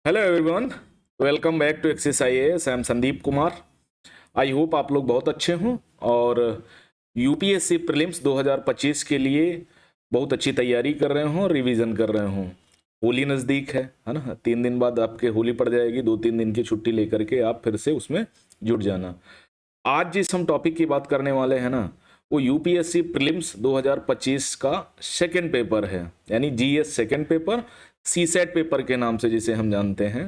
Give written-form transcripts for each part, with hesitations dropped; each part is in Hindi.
Hello everyone, welcome back to Axis IAS। I am Sandeep Kumar. I hope आप लोग बहुत अच्छे हों और यूपीएससी प्रीलिम्स 2025 के लिए बहुत अच्छी तैयारी कर रहे हों, रिवीजन कर रहे हों। होली नज़दीक है ना। 3 दिन बाद आपके होली पड़ जाएगी। 2-3 दिन की छुट्टी लेकर के आप फिर से उसमें जुट जाना। आज जिस हम टॉपिक की बात करने वाले हैं ना, वो यूपीएससी प्रीलिम्स 2025 का सेकेंड पेपर है, यानी GS second paper, CSAT paper के नाम से जिसे हम जानते हैं।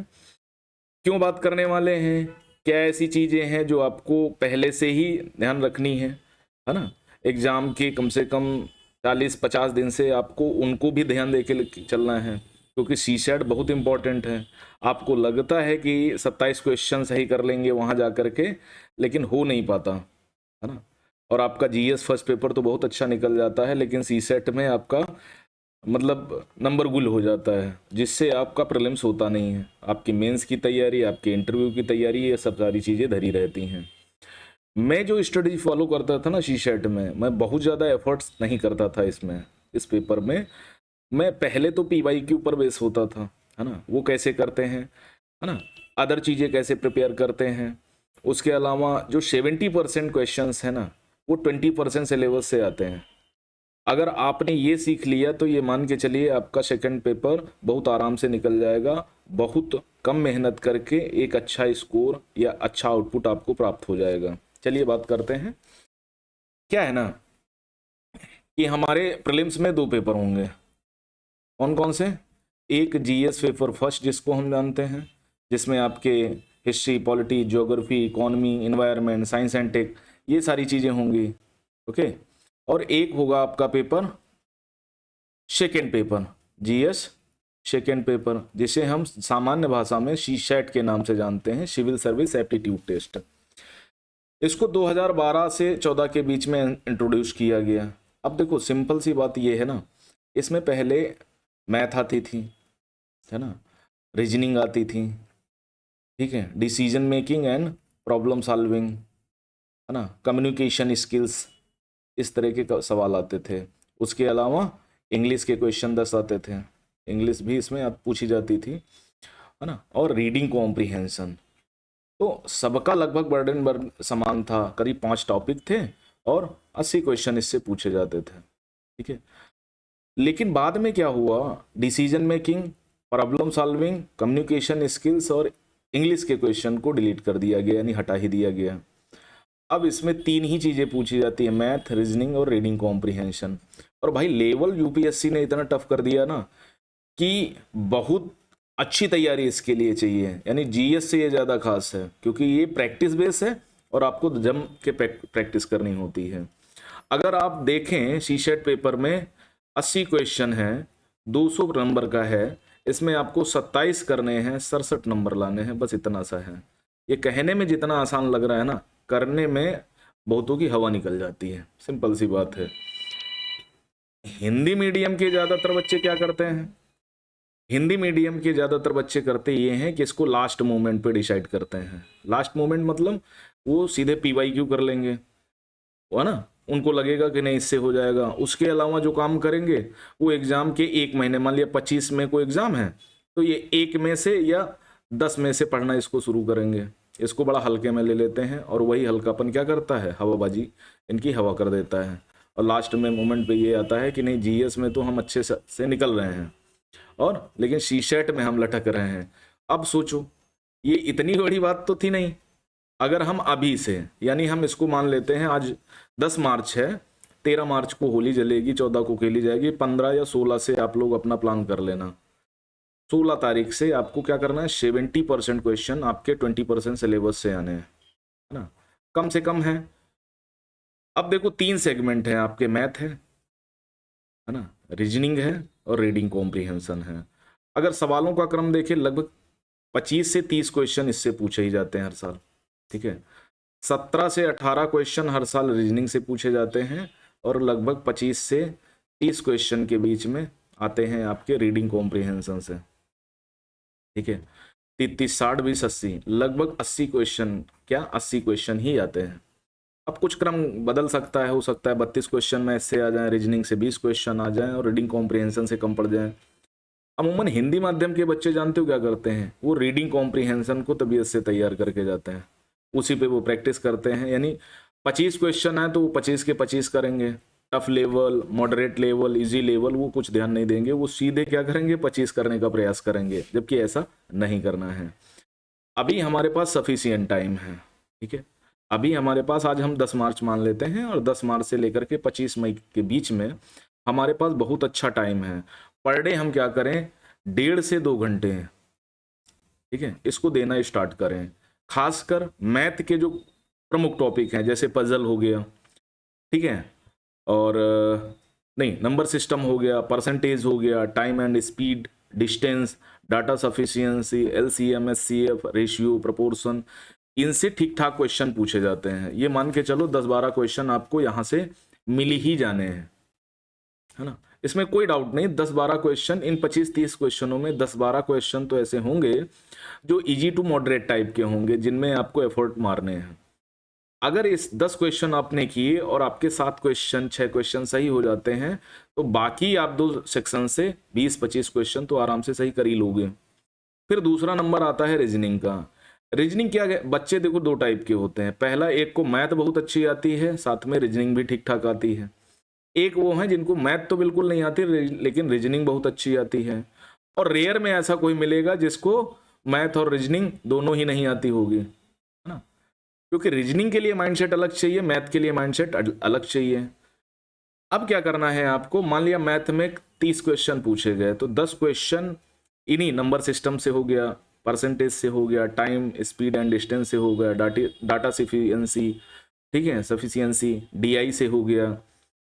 क्यों बात करने वाले हैं, क्या ऐसी चीज़ें हैं जो आपको पहले से ही ध्यान रखनी है ना। एग्ज़ाम के कम से कम 40-50 दिन से आपको उनको भी ध्यान दे के चलना है, क्योंकि सीसेट बहुत इंपॉर्टेंट है। आपको लगता है कि 27 क्वेश्चन सही कर लेंगे वहाँ जा कर के, लेकिन हो नहीं पाता, है ना। और आपका जीएस फर्स्ट पेपर तो बहुत अच्छा निकल जाता है, लेकिन सीसेट में आपका मतलब नंबर गुल हो जाता है, जिससे आपका प्रीलिम्स होता नहीं है। आपकी मेंस की तैयारी, आपके इंटरव्यू की तैयारी, ये सब सारी चीज़ें धरी रहती हैं। मैं जो स्ट्रेटजी फॉलो करता था ना सीसेट में, मैं बहुत ज़्यादा एफर्ट्स नहीं करता था इसमें। इस पेपर में मैं पहले तो पीवाई के ऊपर बेस होता था, है ना, वो कैसे करते हैं, है ना, अदर चीज़ें कैसे प्रिपेयर करते हैं। उसके अलावा जो 70% क्वेश्चन है ना, वो 20% सिलेबस से आते हैं। अगर आपने ये सीख लिया तो ये मान के चलिए आपका सेकंड पेपर बहुत आराम से निकल जाएगा। बहुत कम मेहनत करके एक अच्छा स्कोर या अच्छा आउटपुट आपको प्राप्त हो जाएगा। चलिए बात करते हैं। क्या है ना कि हमारे प्रीलिम्स में 2 पेपर होंगे। कौन कौन से? एक जीएस पेपर फर्स्ट, जिसको हम जानते हैं, जिसमें आपके history, polity, geography, economy, environment, science and tech, ये सारी चीज़ें होंगी। ओके। और एक होगा आपका paper second paper, GS second paper, जिसे हम सामान्य भाषा में सीसेट के नाम से जानते हैं, सिविल सर्विस एप्टीट्यूड टेस्ट। इसको 2012 से 14 के बीच में इंट्रोड्यूस किया गया। अब देखो, सिंपल सी बात ये है ना, इसमें पहले मैथ आती थी, है ना, रीजनिंग आती थी, ठीक है, decision making and problem solving, है ना, कम्युनिकेशन स्किल्स, इस तरह के सवाल आते थे। उसके अलावा इंग्लिश के क्वेश्चन 10 आते थे, इंग्लिश भी इसमें पूछी जाती थी, है ना, और रीडिंग कॉम्प्रिहेंशन। तो सबका लगभग बर्डन समान था, करीब 5 टॉपिक थे और 80 क्वेश्चन इससे पूछे जाते थे, ठीक है। लेकिन बाद में क्या हुआ, decision making, problem solving, communication skills और इंग्लिश के क्वेश्चन को डिलीट कर दिया गया, यानी हटा ही दिया गया। अब इसमें 3 ही चीज़ें पूछी जाती है, मैथ, रीजनिंग और रीडिंग कॉम्प्रिहेंशन। और भाई लेवल यूपीएससी ने इतना टफ कर दिया ना कि बहुत अच्छी तैयारी इसके लिए चाहिए, यानी जीएस से ये ज़्यादा खास है, क्योंकि ये प्रैक्टिस बेस है और आपको जम के प्रैक्टिस करनी होती है। अगर आप देखें सीसेट पेपर में 80 क्वेश्चन है, 200 नंबर का है, इसमें आपको 27 करने हैं, 67 नंबर लाने हैं, बस इतना सा है। ये कहने में जितना आसान लग रहा है ना, करने में बहुतों की हवा निकल जाती है। सिंपल सी बात है। हिंदी मीडियम के ज़्यादातर बच्चे क्या करते हैं, हिंदी मीडियम के ज़्यादातर बच्चे करते ये हैं कि इसको लास्ट मोमेंट पे डिसाइड करते हैं। लास्ट मोमेंट मतलब वो सीधे पीवाईक्यू कर लेंगे, है ना, उनको लगेगा कि नहीं इससे हो जाएगा। उसके अलावा जो काम करेंगे वो एग्जाम के 1 महीने, मान लिया 25 में कोई एग्जाम है, तो ये 1 में से या 10 में से पढ़ना इसको शुरू करेंगे। इसको बड़ा हल्के में ले लेते हैं और वही हल्कापन क्या करता है, हवाबाजी इनकी हवा कर देता है। और लास्ट में मोमेंट पे ये आता है कि नहीं जीएस में तो हम अच्छे से निकल रहे हैं, और लेकिन सीसेट में हम लटक रहे हैं। अब सोचो, ये इतनी बड़ी बात तो थी नहीं। अगर हम अभी से, यानी हम इसको मान लेते हैं आज 10 मार्च है, 13 मार्च को होली जलेगी, 14 को खेली जाएगी, 15 या 16 से आप लोग अपना प्लान कर लेना। 16 तारीख से आपको क्या करना है, 70% क्वेश्चन आपके 20% सिलेबस से आने हैं, है ना, कम से कम है। अब देखो 3 सेगमेंट हैं आपके, मैथ है ना, रीजनिंग है और रीडिंग कॉम्प्रिहेंशन है। अगर सवालों का क्रम देखें, लगभग 25 से 30 क्वेश्चन इससे पूछे ही जाते हैं हर साल, ठीक है। 17 से 18 क्वेश्चन हर साल रीजनिंग से पूछे जाते हैं और लगभग 25 से 30 क्वेश्चन के बीच में आते हैं आपके रीडिंग कॉम्प्रिहेंशन से, ठीक है। 30, 60, 20, 80, लगभग 80 क्वेश्चन, क्या 80 क्वेश्चन ही आते हैं। अब कुछ क्रम बदल सकता है, हो सकता है 32 क्वेश्चन मैथ से आ जाए, रीजनिंग से 20 क्वेश्चन आ जाएं और रीडिंग कॉम्प्रिहेंशन से कम पड़ जाएं। अमूमन हिंदी माध्यम के बच्चे जानते हो क्या करते हैं, वो रीडिंग कॉम्प्रिहेंशन को तबीयत से तैयार करके जाते हैं, उसी पे वो प्रैक्टिस करते हैं। यानी 25 क्वेश्चन है तो वो 25 के 25 करेंगे। Tough level, moderate level, easy level वो कुछ ध्यान नहीं देंगे, वो सीधे क्या करेंगे, 25 करने का प्रयास करेंगे, जबकि ऐसा नहीं करना है। अभी हमारे पास सफिशिएंट टाइम है, ठीक है। अभी हमारे पास, आज हम 10 मार्च मान लेते हैं, और 10 मार्च से लेकर के 25 मई के बीच में हमारे पास बहुत अच्छा टाइम है। पर डे हम क्या करें, 1.5 से 2 घंटे हैं, ठीक है, इसको देना स्टार्ट करें। खासकर मैथ के जो प्रमुख टॉपिक हैं, जैसे पजल हो गया, ठीक है, और नहीं, नंबर सिस्टम हो गया, परसेंटेज हो गया, time and speed, distance, data sufficiency, LCM, HCF, ratio, proportion, इनसे ठीक ठाक क्वेश्चन पूछे जाते हैं। ये मान के चलो 10-12 क्वेश्चन आपको यहाँ से मिल ही जाने हैं, है ना, इसमें कोई डाउट नहीं। 10-12 क्वेश्चन, इन 25-30 क्वेश्चनों में 10-12 क्वेश्चन तो ऐसे होंगे जो इजी टू मॉडरेट टाइप के होंगे, जिनमें आपको एफर्ट मारने हैं। अगर इस 10 क्वेश्चन आपने किए और आपके 7 क्वेश्चन 6 क्वेश्चन सही हो जाते हैं, तो बाकी आप 2 सेक्शन से 20-25 क्वेश्चन तो आराम से सही कर ही लोगे। फिर दूसरा नंबर आता है रीजनिंग का। रीजनिंग क्या है, बच्चे देखो 2 टाइप के होते हैं। पहला, एक को मैथ बहुत अच्छी आती है, साथ में रीजनिंग भी ठीक ठाक आती है। एक वो है जिनको मैथ तो बिल्कुल नहीं आती, लेकिन रीजनिंग बहुत अच्छी आती है। और रेयर में ऐसा कोई मिलेगा जिसको मैथ और रीजनिंग दोनों ही नहीं आती होगी, है ना, क्योंकि रीजनिंग के लिए माइंडसेट अलग चाहिए, मैथ के लिए माइंडसेट अलग चाहिए। अब क्या करना है आपको, मान लिया मैथ में 30 क्वेश्चन पूछे गए, तो 10 क्वेश्चन इन्हीं नंबर सिस्टम से हो गया, परसेंटेज से हो गया, टाइम, स्पीड एंड डिस्टेंस से हो गया, डाटा सफिशिएंसी, ठीक है, सफिशिएंसी, डीआई से हो गया,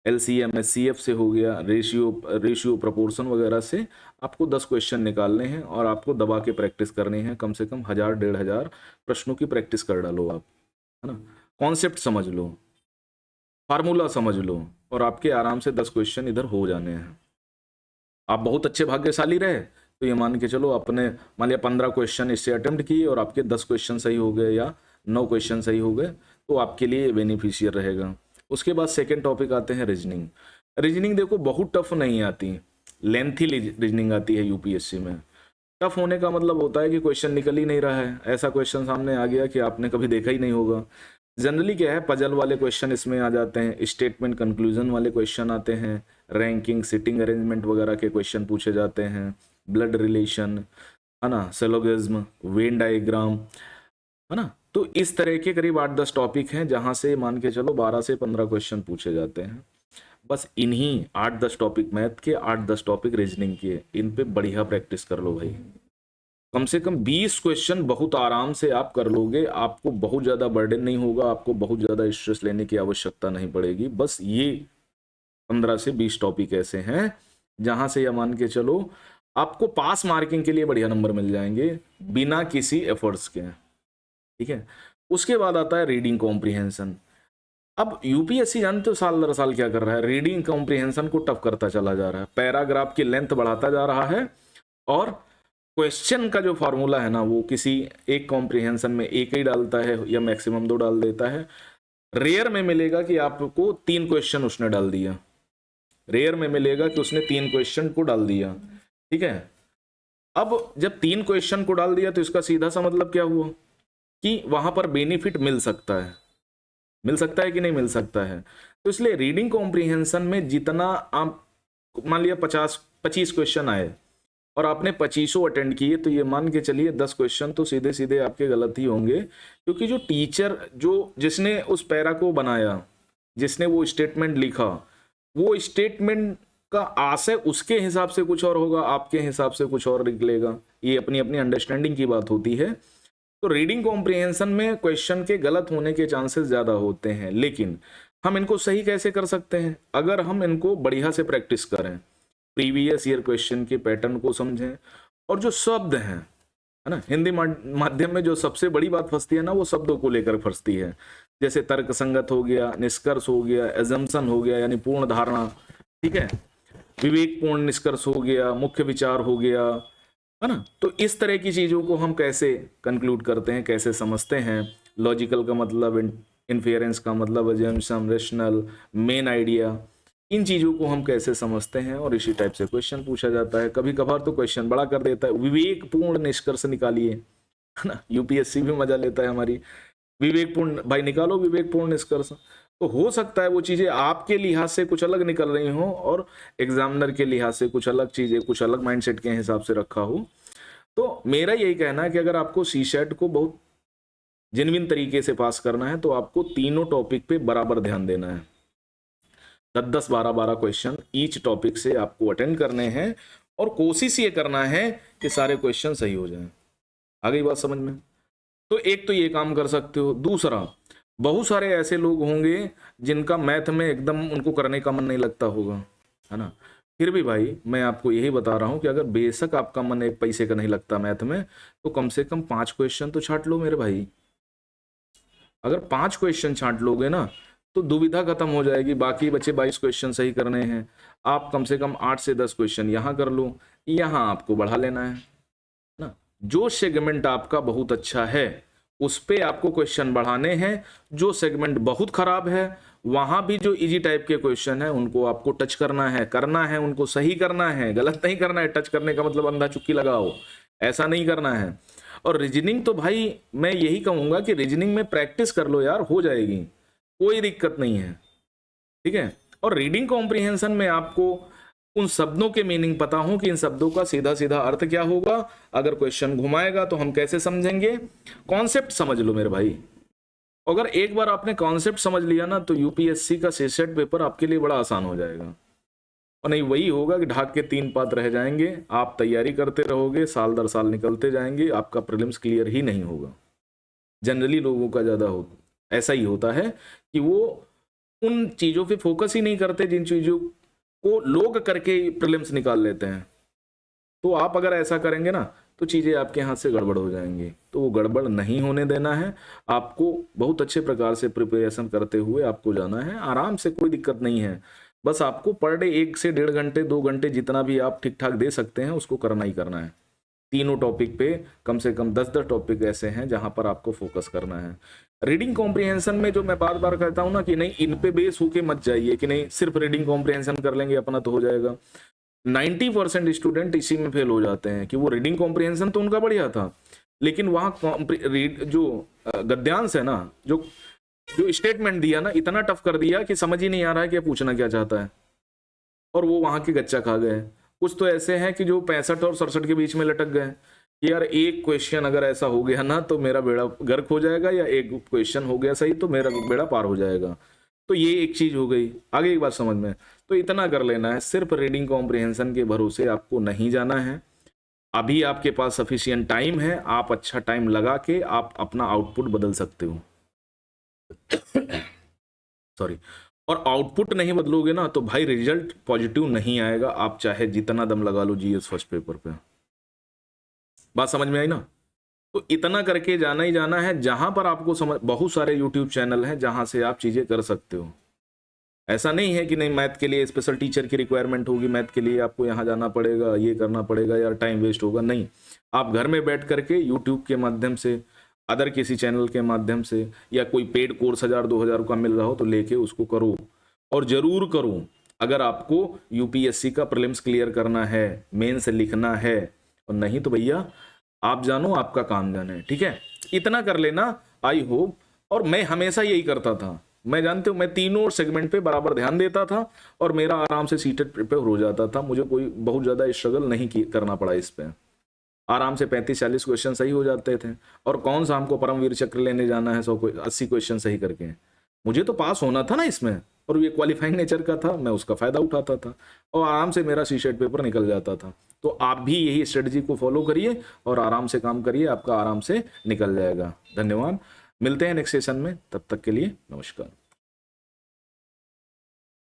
एलसीएम, एचसीएफ से हो गया, रेशियो प्रोपोर्शन वगैरह से आपको 10 क्वेश्चन निकालने हैं, और आपको दबा के प्रैक्टिस करनी है। कम से कम 1000-1500 प्रश्नों की प्रैक्टिस कर डालो आप, है ना, कॉन्सेप्ट समझ लो, फार्मूला समझ लो, और आपके आराम से 10 क्वेश्चन इधर हो जाने हैं। आप बहुत अच्छे भाग्यशाली रहे तो ये मान के चलो, अपने मान लिया 15 क्वेश्चन इससे अटेम्प्ट किए और आपके 10 क्वेश्चन सही हो गए या 9 क्वेश्चन सही हो गए, तो आपके लिए बेनिफिशियर रहेगा। उसके बाद सेकेंड टॉपिक आते हैं रीजनिंग। रीजनिंग देखो बहुत टफ नहीं आती, लेंथी रीजनिंग आती है यूपीएससी में। टफ होने का मतलब होता है कि क्वेश्चन निकल ही नहीं रहा है, ऐसा क्वेश्चन सामने आ गया कि आपने कभी देखा ही नहीं होगा। जनरली क्या है, पजल वाले क्वेश्चन इसमें आ जाते हैं, स्टेटमेंट कंक्लूजन वाले क्वेश्चन आते हैं, रैंकिंग, सिटिंग अरेंजमेंट वगैरह के क्वेश्चन पूछे जाते हैं, ब्लड रिलेशन, है ना, सिलोगिज्म, वेन डायग्राम, है ना। तो इस तरह के करीब 8-10 टॉपिक हैं जहां से मान के चलो 12 से 15 क्वेश्चन पूछे जाते हैं। बस इन्हीं 8-10 टॉपिक मैथ के, 8-10 टॉपिक रीजनिंग के, इन पे बढ़िया प्रैक्टिस कर लो भाई। कम से कम 20 क्वेश्चन बहुत आराम से आप कर लोगे, आपको बहुत ज़्यादा बर्डन नहीं होगा, आपको बहुत ज़्यादा स्ट्रेस लेने की आवश्यकता नहीं पड़ेगी। बस ये 15 से 20 टॉपिक ऐसे हैं जहां से, या मान के चलो, आपको पास मार्किंग के लिए बढ़िया नंबर मिल जाएंगे बिना किसी एफर्ट्स के, ठीक है। उसके बाद आता है रीडिंग कॉम्प्रिहेंशन। अब यूपीएससी जानते हो साल दर साल क्या कर रहा है, रीडिंग कॉम्प्रिहेंशन को टफ करता चला जा रहा है, पैराग्राफ की लेंथ बढ़ाता जा रहा है, और क्वेश्चन का जो फार्मूला है ना, वो किसी एक कॉम्प्रिहेंशन में एक ही डालता है या मैक्सिमम 2 डाल देता है। रेयर में मिलेगा कि आपको 3 क्वेश्चन उसने डाल दिया, रेयर में मिलेगा कि उसने 3 क्वेश्चन को डाल दिया, ठीक है। अब जब 3 क्वेश्चन को डाल दिया तो इसका सीधा सा मतलब क्या हुआ कि वहां पर बेनिफिट मिल सकता है, मिल सकता है कि नहीं मिल सकता है। तो इसलिए रीडिंग कॉम्प्रिहेंशन में जितना आप, मान लिया 25 क्वेश्चन आए और आपने 25 अटेंड किए, तो ये मान के चलिए 10 क्वेश्चन तो सीधे सीधे आपके गलत ही होंगे, क्योंकि जो टीचर, जिसने उस पैरा को बनाया, जिसने वो स्टेटमेंट लिखा, वो स्टेटमेंट का आशय उसके हिसाब से कुछ और होगा, आपके हिसाब से कुछ और निकलेगा। ये अपनी अपनी अंडरस्टैंडिंग की बात होती है। तो रीडिंग कॉम्प्रिहेंशन में क्वेश्चन के गलत होने के चांसेस ज़्यादा होते हैं, लेकिन हम इनको सही कैसे कर सकते हैं, अगर हम इनको बढ़िया से प्रैक्टिस करें, प्रीवियस ईयर क्वेश्चन के पैटर्न को समझें, और जो शब्द हैं, है ना, हिंदी माध्यम में जो सबसे बड़ी बात फंसती है ना, वो शब्दों को लेकर फंसती है। जैसे तर्क संगत हो गया, निष्कर्ष हो गया, एजम्पशन हो गया यानी पूर्ण धारणा, ठीक है, विवेकपूर्ण निष्कर्ष हो गया, मुख्य विचार हो गया, है ना। तो इस तरह की चीजों को हम कैसे कंक्लूड करते हैं, कैसे समझते हैं। लॉजिकल का मतलब, इन्फेरेंस का मतलब, अजम्पशन, रेशनल, मेन आइडिया, इन चीजों को हम कैसे समझते हैं, और इसी टाइप से क्वेश्चन पूछा जाता है। कभी कभार तो क्वेश्चन बड़ा कर देता है, विवेकपूर्ण निष्कर्ष निकालिए, है ना। यूपीएससी भी मजा लेता है हमारी, विवेकपूर्ण भाई निकालो विवेकपूर्ण निष्कर्ष। तो हो सकता है वो चीजें आपके लिहाज से कुछ अलग निकल रही हो और एग्जामिनर के लिहाज से कुछ अलग चीजें, कुछ अलग माइंडसेट के हिसाब से रखा हो। तो मेरा यही कहना है कि अगर आपको सीसेट को बहुत जेन्युइन तरीके से पास करना है तो आपको तीनों टॉपिक पे बराबर ध्यान देना है। 10-10, 12-12 क्वेश्चन ईच टॉपिक से आपको अटेंड करने हैं, और कोशिश ये करना है कि सारे क्वेश्चन सही हो जाएं। आ गई बात समझ में? तो एक तो ये काम कर सकते हो। दूसरा, बहुत सारे ऐसे लोग होंगे जिनका मैथ में एकदम उनको करने का मन नहीं लगता होगा, है ना। फिर भी भाई मैं आपको यही बता रहा हूं कि अगर बेशक आपका मन एक पैसे का नहीं लगता मैथ में, तो कम से कम 5 क्वेश्चन तो छांट लो मेरे भाई। अगर 5 क्वेश्चन छांट लोगे ना तो दुविधा खत्म हो जाएगी। बाकी बचे 22 क्वेश्चन सही करने हैं, आप कम से कम 8 से 10 क्वेश्चन यहाँ कर लो, यहाँ आपको बढ़ा लेना है ना। जो सेगमेंट आपका बहुत अच्छा है उस पे आपको क्वेश्चन बढ़ाने हैं, जो सेगमेंट बहुत खराब है वहां भी जो इजी टाइप के क्वेश्चन है उनको आपको टच करना है, उनको सही करना है, गलत नहीं करना है। टच करने का मतलब अंधा चुक्की लगाओ, ऐसा नहीं करना है। और रीजनिंग तो भाई मैं यही कहूंगा कि रीजनिंग में प्रैक्टिस कर लो यार, हो जाएगी, कोई दिक्कत नहीं है, ठीक है। और रीडिंग कॉम्प्रिहेंशन में आपको उन शब्दों के मीनिंग पता हो कि इन शब्दों का सीधा सीधा अर्थ क्या होगा। अगर क्वेश्चन घुमाएगा तो हम कैसे समझेंगे, कॉन्सेप्ट समझ लो मेरे भाई। अगर एक बार आपने कॉन्सेप्ट समझ लिया ना तो यूपीएससी का सीसेट पेपर आपके लिए बड़ा आसान हो जाएगा। और नहीं वही होगा कि ढाक के 3 पात रह जाएंगे, आप तैयारी करते रहोगे, साल दर साल निकलते जाएंगे, आपका प्रीलिम्स क्लियर ही नहीं होगा। जनरली लोगों का ज़्यादा ऐसा ही होता है कि वो उन चीज़ों पे फोकस ही नहीं करते जिन चीज़ों को लोग करके प्रीलिम्स निकाल लेते हैं। तो आप अगर ऐसा करेंगे ना तो चीज़ें आपके हाथ से गड़बड़ हो जाएंगी। तो वो गड़बड़ नहीं होने देना है, आपको बहुत अच्छे प्रकार से प्रिपरेशन करते हुए आपको जाना है, आराम से, कोई दिक्कत नहीं है। बस आपको पर डे 1 से 1.5 घंटे 2 घंटे जितना भी आप ठीक ठाक दे सकते हैं उसको करना ही करना है। तीनों टॉपिक पे कम से कम 10-10 टॉपिक ऐसे हैं जहां पर आपको फोकस करना है। रीडिंग कॉम्प्रिहेंशन में जो मैं बार बार कहता हूं ना कि नहीं इन पे बेस होके मत जाइए कि नहीं सिर्फ रीडिंग कॉम्प्रिहेंशन कर लेंगे अपना तो हो जाएगा। 90% स्टूडेंट इसी में फेल हो जाते हैं कि वो रीडिंग कॉम्प्रिहेंशन तो उनका बढ़िया था, लेकिन वहाँ जो गद्यांश है ना, जो जो स्टेटमेंट दिया ना इतना टफ कर दिया कि समझ ही नहीं आ रहा है कि पूछना क्या चाहता है, और वो वहां के गच्चा खा गए। कुछ तो ऐसे हैं कि जो 65 और 67 के बीच में लटक गए कि यार एक क्वेश्चन अगर ऐसा हो गया ना तो मेरा बेड़ा गर्क हो जाएगा, या एक क्वेश्चन हो गया सही तो मेरा बेड़ा पार हो जाएगा। तो ये एक चीज हो गई। आगे एक बात समझ में, तो इतना कर लेना है, सिर्फ रीडिंग कॉम्प्रिहेंशन के भरोसे आपको नहीं जाना है। अभी आपके पास सफिशिएंट टाइम है, आप अच्छा टाइम लगा के आप अपना आउटपुट बदल सकते हो। सॉरी। और आउटपुट नहीं बदलोगे ना तो भाई रिजल्ट पॉजिटिव नहीं आएगा, आप चाहे जितना दम लगा लो जीएस फर्स्ट पेपर पे। बात समझ में आई ना? तो इतना करके जाना ही जाना है। जहां पर आपको समझ, बहुत सारे यूट्यूब चैनल हैं जहां से आप चीजें कर सकते हो। ऐसा नहीं है कि नहीं मैथ के लिए स्पेशल टीचर की रिक्वायरमेंट होगी, मैथ के लिए आपको यहाँ जाना पड़ेगा, ये करना पड़ेगा, यार टाइम वेस्ट होगा। नहीं, आप घर में बैठ करके यूट्यूब के माध्यम से, अदर किसी चैनल के माध्यम से, या कोई पेड कोर्स 1000-2000 का मिल रहा हो तो लेके उसको करो, और जरूर करो। अगर आपको यूपीएससी का प्रीलिम्स क्लियर करना है, मेंस लिखना है, और नहीं तो भैया आप जानो आपका काम जाने, ठीक है। इतना कर लेना, आई होप। और मैं हमेशा यही करता था, मैं जानते हो मैं तीनों सेगमेंट पे बराबर ध्यान देता था और मेरा आराम से सीटेट प्रिपेयर हो जाता था। मुझे कोई बहुत ज़्यादा स्ट्रगल नहीं करना पड़ा इस पे, आराम से 35-40 क्वेश्चन सही हो जाते थे। और कौन सा हमको परमवीर चक्र लेने जाना है 180 क्वेश्चन सही करके, मुझे तो पास होना था ना इसमें, और ये क्वालिफाइंग नेचर का था, मैं उसका फायदा उठाता था और आराम से मेरा सीसेट पेपर निकल जाता था। तो आप भी यही स्ट्रेटजी को फॉलो करिए और आराम से काम करिए, आपका आराम से निकल जाएगा। धन्यवाद, मिलते हैं नेक्स्ट सेशन में, तब तक के लिए नमस्कार।